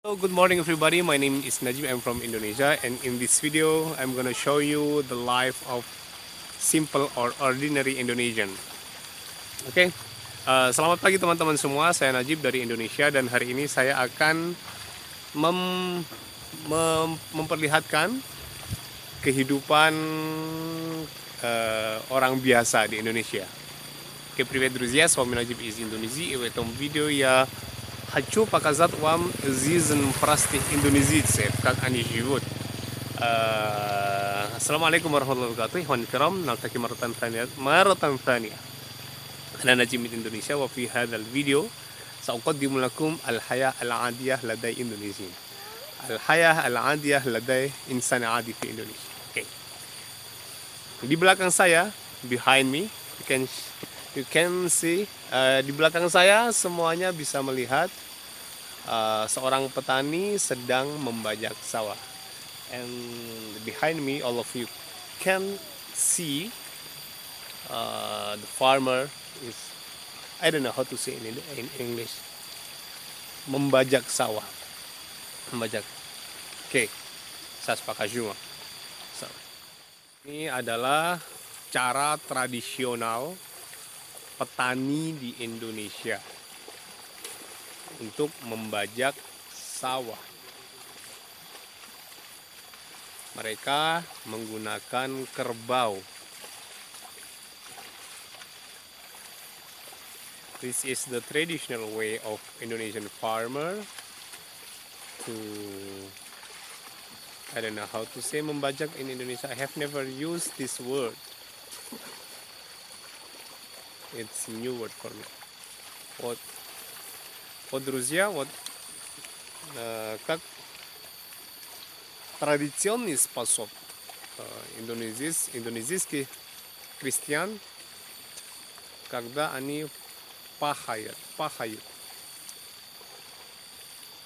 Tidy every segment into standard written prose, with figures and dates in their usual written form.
Hello, good morning everybody. My name is Najib. I'm from Indonesia, and in this video I'm gonna show you the life of simple or ordinary Indonesian. Oke, selamat pagi teman-teman semua. Saya Najib dari Indonesia, dan hari ini saya akan memperlihatkan kehidupan orang biasa di Indonesia. Oke, привет, друзья. С вами Najib из Индонезии, и в этом видео я хочу показать вам жизнь простых индонезийцев, как они живут. Assalamualaikum warahmatullahi wabarakatuh. Ikhwan kiram, naltaqi maratan thaniya. Ana Najib min Indonesia, wa fi hadzal video سأقدم لكم الحياة العادية لدى إندونيسيين. الحياة العادية لدى إنسان عادي في Indonesia. Okay. Di belakang saya, behind me, you can see, di belakang saya semuanya bisa melihat seorang petani sedang membajak sawah. And behind me, all of you can see the farmer is, I don't know how to say in English, membajak sawah. Membajak. Oke, saya sepakat juga. So, ini adalah cara tradisional petani di Indonesia untuk membajak sawah. Mereka menggunakan kerbau. This is the traditional way of Indonesian farmer to, I don't know how to say membajak in Indonesia. I have never used this word. It's a new word for me. Вот, друзья, вот как традиционный способ индонезийских крестьян, когда они пахают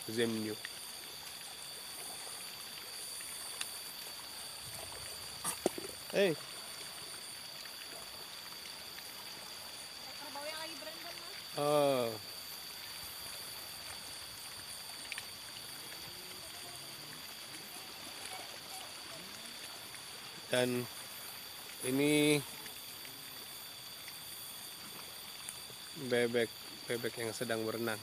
землю. Hey. Oh. Dan ini bebek yang sedang berenang.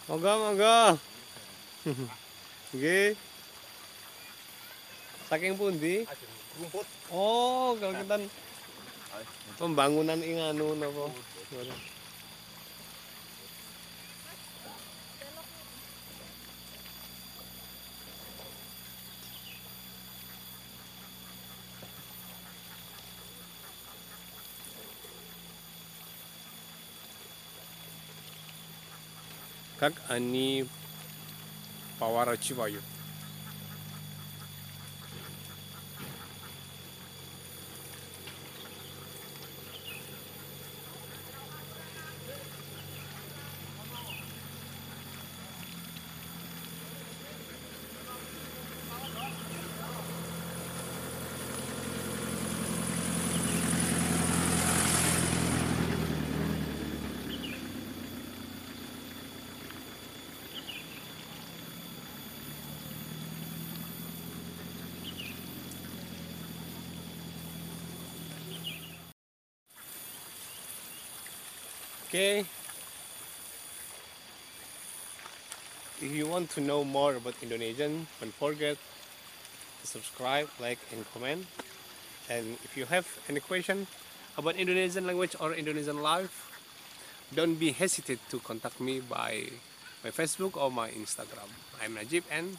Moga. Nggih. Saking pundi? Rumput. Oh, kalau kita pembangunan inganu napa? Как они поворачивают. Okay. If you want to know more about Indonesian, don't forget to subscribe, like, and comment. And if you have any question about Indonesian language or Indonesian life, don't be hesitant to contact me by my Facebook or my Instagram. I'm Najib, and